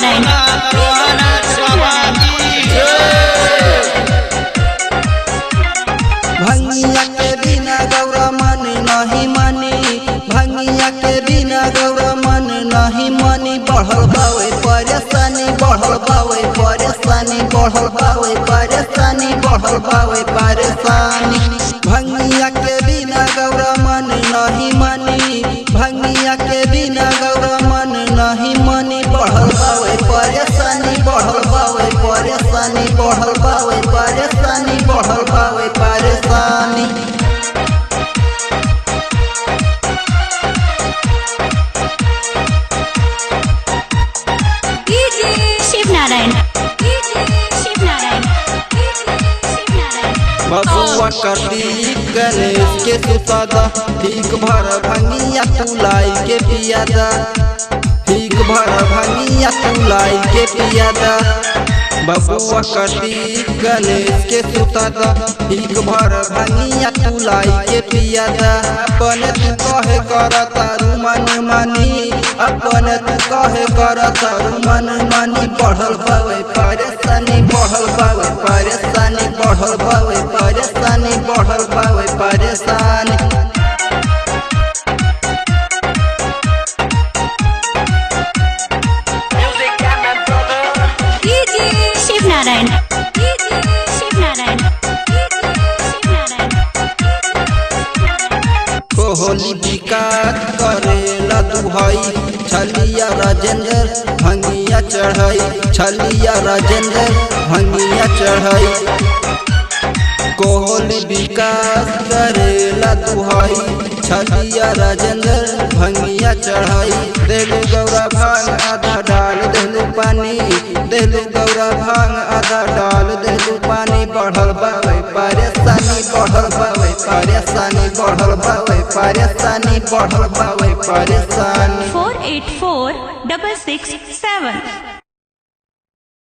नारायण भंगिया के बिना गौरा मन नहीं मानी, भंगिया के बिना गौरा मन नहीं मानी। बढ़ल बावे परेशानी, बढ़ल बावे परेशानी, बढ़ल बावे परेशानी, बढ़ल बावे परेशानी। भंगिया के बिना गौरा मन नहीं मानी, भंगिया के बिना गौरा मन नहीं मानी। बढ़ल बावे परेशानी, बढ़ल बावे परेशानी, बढ़ल बावे परेशानी, बढ़ल बावे परेशानी। शिव नारायण शिव नारायण शिव नारायण। बबुआ कार्तिक गणेश के सुतादा, ठीक भर भंगिया तुलाई के पियादा, ठीक भर भंगिया तुलाई के पियादा। बबुआ कार्तिक गणेश के सुतादा, ठीक भर भंगिया तुलाई के पियादा। अपन तू कहे कर तारू मन मानी, अपन तू कहे कर तारू मन मानी। बढ़ल बावे परेशानी, बढ़ल बावे परेशानी, बढ़ल बावे परेशानी, बढ़ल बावे परेशानी। शिव नारायण शिव नारायण शिव नारायण। कोहली विकास करेला दुहाई, छलिया राजेंद्र भंगिया चढ़ाई, छलिया राजेंद्र भंगिया चढ़ाई। कोहली विकास करेला दुहाई, छलिया राजेंद्र भंगिया चढ़ाई। देलू गौरा भांग आधा डाल देलू पानी, देलू गौरा भांग आधा डाल देलू पानी। बढ़ल बावे परेशानी, बढ़ल बावे परेशानी, बढ़ल बावे परेशानी, बढ़ल बावे परेशानी। 484667